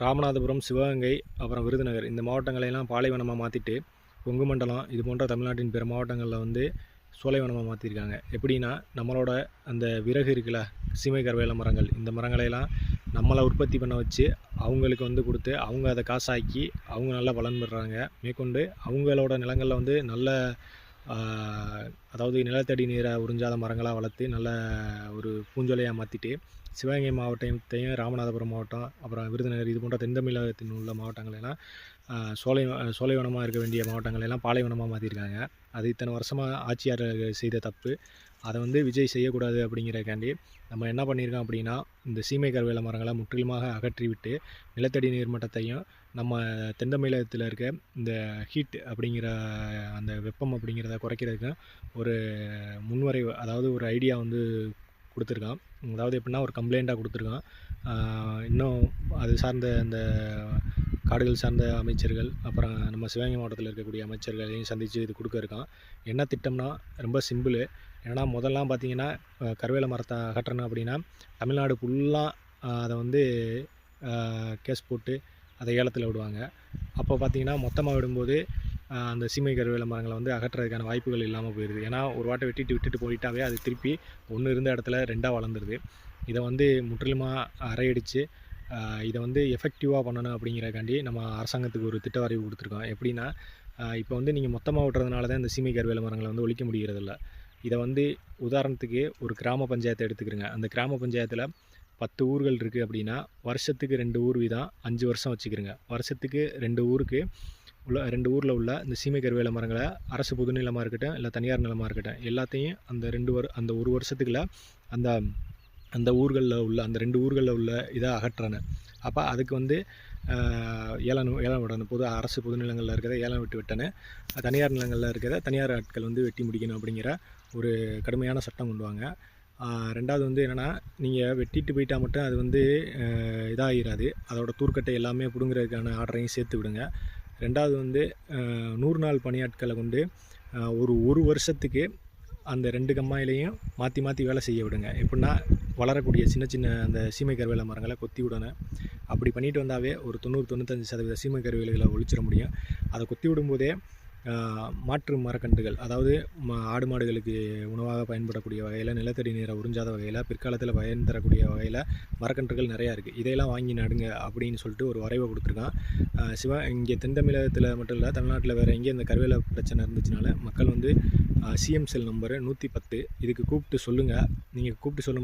ராமநாதபுரம், சிவகங்கை, அப்புறம் விருதுநகர் இந்த மாவட்டங்களையெல்லாம் பாலைவனமாக மாற்றிட்டு கொங்கு மண்டலம் இது போன்ற தமிழ்நாட்டின் பிற மாவட்டங்களில் வந்து சோலைவனமாக மாற்றிருக்காங்க. எப்படின்னா நம்மளோட அந்த விறகு இருக்குல்ல, சீமை கருவேல மரங்கள், இந்த மரங்களையெல்லாம் நம்மளை உற்பத்தி பண்ண வச்சு அவங்களுக்கு வந்து கொடுத்து அவங்க அதை காசாக்கி அவங்க நல்லா பலன் பெறுறாங்க. மேற்கொண்டு அவங்களோட நிலங்களில் வந்து நல்ல அதாவது நிலத்தடி நீரை உறிஞ்சாத மரங்களாக வளர்த்து நல்ல ஒரு பூஞ்சொலையாக மாற்றிட்டு சிவகங்கை மாவட்டத்தையும் ராமநாதபுரம் மாவட்டம் அப்புறம் விருதுநகர் இது போன்ற தென் தமிழகத்தில் உள்ள மாவட்டங்களெல்லாம் சோலைவனமாக இருக்க வேண்டிய மாவட்டங்களெல்லாம் பாலைவனமாக மாற்றிருக்காங்க. அது இத்தனை வருஷமாக ஆட்சியாளர் செய்த தப்பு. அதை வந்து விஜய் செய்யக்கூடாது அப்படிங்கிறக்காண்டி நம்ம என்ன பண்ணியிருக்கோம் அப்படின்னா, இந்த சீமை கருவேல மரங்களை முற்றிலுமாக அகற்றிவிட்டு நிலத்தடி நீர்மட்டத்தையும் நம்ம தென் தமிழகத்தில் இருக்க இந்த ஹீட் அப்படிங்கிற அந்த வெப்பம் அப்படிங்கிறத குறைக்கிறதுக்கு ஒரு முன்வரைவு, அதாவது ஒரு ஐடியா வந்து கொடுத்துருக்கான். அதாவது எப்படின்னா ஒரு கம்ப்ளைண்ட்டாக கொடுத்துருக்கான். இன்னும் அது சார்ந்த அந்த காடுகள் சார்ந்த அமைச்சர்கள் அப்புறம் நம்ம சிவகங்கை மாவட்டத்தில் இருக்கக்கூடிய அமைச்சர்களையும் சந்தித்து இது கொடுக்க இருக்கான். என்ன திட்டம்னா ரொம்ப சிம்பிள். ஏன்னா முதல்லாம் பார்த்திங்கன்னா கருவேல மரத்தை அகற்றணும் அப்படின்னா தமிழ்நாடு ஃபுல்லாக அதை வந்து கேஸ் போட்டு அதை ஏலத்தில் விடுவாங்க. அப்போ பார்த்திங்கன்னா மொத்தமாக விடும்போது அந்த சீமை கருவேல மரங்களை வந்து அகற்றுறதுக்கான வாய்ப்புகள் இல்லாமல் போயிடுது. ஏன்னா ஒரு வாட்டை விட்டுட்டு போயிட்டாவே அது திருப்பி ஒன்று இருந்த இடத்துல ரெண்டாக வளர்ந்துருது. இதை வந்து முற்றிலுமாக அரையடித்து இதை வந்து எஃபெக்டிவாக பண்ணணும் அப்படிங்கிறக்காண்டி நம்ம அரசாங்கத்துக்கு ஒரு திட்ட வரைவு கொடுத்துருக்கோம். எப்படின்னா இப்போ வந்து நீங்கள் மொத்தமாக விட்டுறதுனால தான் இந்த சீமை கருவேல மரங்களை வந்து ஒழிக்க முடிகிறதில்ல. இதை வந்து உதாரணத்துக்கு ஒரு கிராம பஞ்சாயத்தை எடுத்துக்கிறங்க. அந்த கிராம பஞ்சாயத்தில் 10 ஊர்கள் இருக்குது அப்படின்னா வருஷத்துக்கு 2 ஊர் வீதம் 5 வருஷம் வச்சுக்கிறங்க. வருஷத்துக்கு 2 ஊருக்கு உள்ள 2 ஊரில் உள்ள இந்த சீமை கருவேல மரங்களை அரசு பொது நிலமாக இருக்கட்டும் இல்லை தனியார் நிலமாக இருக்கட்டும் எல்லாத்தையும் அந்த ஒரு வருஷத்துக்குள்ள அந்த அந்த ஊர்களில் உள்ள அந்த 2 ஊர்களில் உள்ள இதை அகற்றணும். அப்போ அதுக்கு வந்து ஏலம் விடணும். அரசு பொது நிலங்களில் இருக்கிறத ஏலம் விட்டணும். தனியார் நிலங்களில் இருக்கிறத தனியார் ஆட்கள் வந்து வெட்டி முடிக்கணும் அப்படிங்கிற ஒரு கடுமையான சட்டம் கொண்டு வாங்க. ரெண்டாவது வந்து என்னென்னா, நீங்கள் வெட்டிட்டு போயிட்டால் மட்டும் அது வந்து இதாகிடாது. அதோட தூர்க்கட்டை எல்லாமே பிடுங்குறதுக்கான ஆர்டரையும் சேர்த்து விடுங்க. ரெண்டாவது வந்து 100 நாள் பணியாட்களை கொண்டு ஒரு வருஷத்துக்கு அந்த 2 கம்மாயிலையும் மாற்றி வேலை செய்ய விடுங்க. எப்படின்னா வளரக்கூடிய சின்ன அந்த சீமை கருவேல மரங்களை கொத்தி விடணும். அப்படி பண்ணிட்டு வந்தாவே ஒரு 90-95% சீமை கருவேலைகளை ஒழிச்சிட முடியும். அதை கொத்தி விடும்போதே மாற்று மரக்கன்றுகள், அதாவது ஆடு மாடுகளுக்கு உணவாக பயன்படக்கூடிய வகையில், நிலத்தடி நீரை உறிஞ்சாத வகையில், பிற்காலத்தில் பயன் தரக்கூடிய வகையில் மரக்கன்றுகள் நிறையா இருக்குது. இதையெல்லாம் வாங்கி நடுங்க அப்படின்னு சொல்லிட்டு ஒரு வரைவை கொடுத்துருக்கான். இங்கே தென் தமிழகத்தில் மட்டும் இல்லை, தமிழ்நாட்டில் வேறு எங்கேயும் இந்த கருவேல பிரச்சனை இருந்துச்சுனால மக்கள் வந்து சிஎம் செல் நம்பரு 110 இதுக்கு கூப்பிட்டு சொல்லுங்கள். நீங்கள் கூப்பிட்டு சொல்லும்போது